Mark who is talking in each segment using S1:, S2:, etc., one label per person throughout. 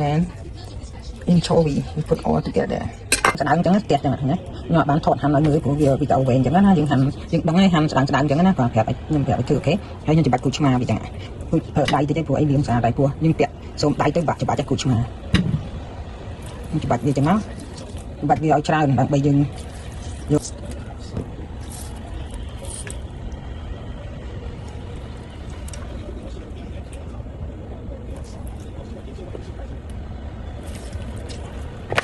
S1: and anchovy we put all together ស្ដើងអញ្ចឹងទៀតចឹងណាខ្ញុំអត់បានថតហាន់ឲ្យមើលព្រោះវាវីដេអូវែងអញ្ចឹងណាយើងហាន់យើងដឹងហើយហាន់ស្ដើងអញ្ចឹងណាគាត់ប្រាប់ឲ្យខ្ញុំប្រាប់ឲ្យធ្វើអូខេហើយខ្ញុំច្បាច់គូឆ្មាវាចឹងគូដៃតិចទេព្រោះអីលាងស្អាតដៃពោះយើងពាក់សូមដៃទៅបាក់ច្បាច់ឲ្យគូឆ្មាខ្ញុំច្បាច់វាចឹងណាច្បាច់វាឲ្យច្រើនដើម្បីយើងយក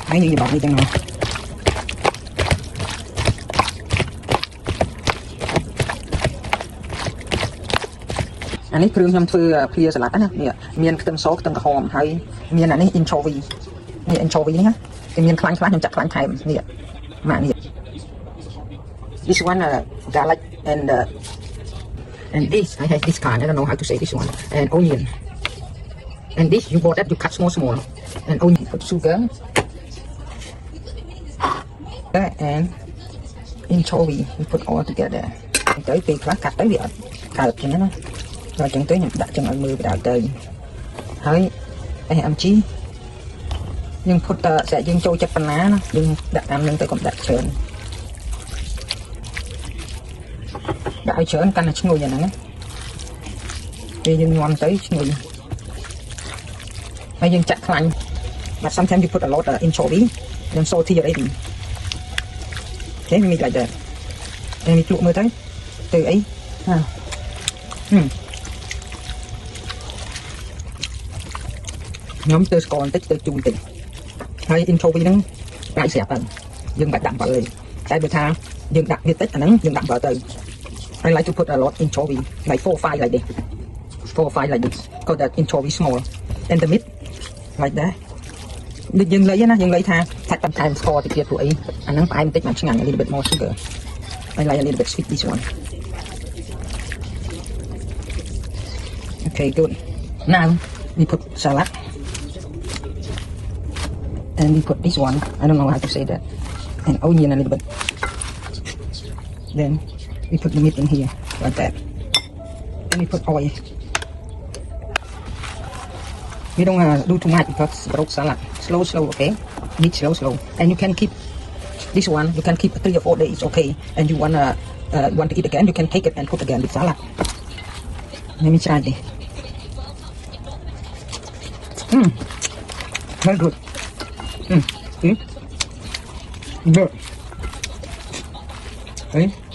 S1: ហើយយើងច្បាច់វាចឹងណាអានេះគ្រឿងខ្ញុំធ្វើភ្លាសាឡាត់ណានេះមានខ្ទឹមសខ្ទឹមក្រហមហើយមានអានេះ anchovy នេះ anchovy នេះណាគេមានខ្លាញ់ខ្លះខ្ញុំចាក់ខ្លាញ់ថែមនេះម៉ាក់នេះ this one garlic and this I have this kind I don't know how to say this one and onion and this you bought that you cut small and onion put sugar and anchovy we put all together ទៅពេលខ្លះកាត់ទៅវាអត់កើតចឹងណាដល់ចឹងទៅខ្ញុំដាក់ចឹងឲ្យមើលបដៅទៅហើយ AMG យើងផុតស្រាក់យើងចូលចិត្តប៉ុណ្ណាណាយើងដាក់តាមនឹងទៅកុំដាក់ច្រើនដាក់ឲ្យច្រើនកាន់តែឈ្ងុយអាហ្នឹងណាពេលយើងញ៉ាំទៅឈ្ងុយហើយយើងចាក់ខ្លាញ់ but sometimes you put a lot of anchovy and salty already okay make like that ហើយនេះភ្លក់មើលទៅអីខ្ញុំទៅស្ករបន្តិចទៅជូរបន្តិចហើយ anchovy ហ្នឹងកាយស្រាប់ទៅយើងបាច់ដាក់អំបិលទេតែបើថាយើងដាក់វាតិចអាហ្នឹងយើងដាក់អំបិលទៅ I like to put a lot anchovy like 4 or 5 like this 4 or 5 like this because that anchovy small and the meat like that ដូចយើងលៃណាយើងលៃថាឆាច់បន្ថែមស្ករតិចទៀតព្រោះអីអាហ្នឹងផ្អែមបន្តិចបានឆ្ងាញ់ a little bit more sugar I like a little bit sweet this one okay good now we put salad and we put this one I don't know how to say that and onion a little bit then we put the meat in here like that and we put oil we don't do too much because roast salad slow okay meat slow and you can keep this one you can keep 3 or 4 days okay and you want to eat again you can take it and put again with salad let me try this very good see good see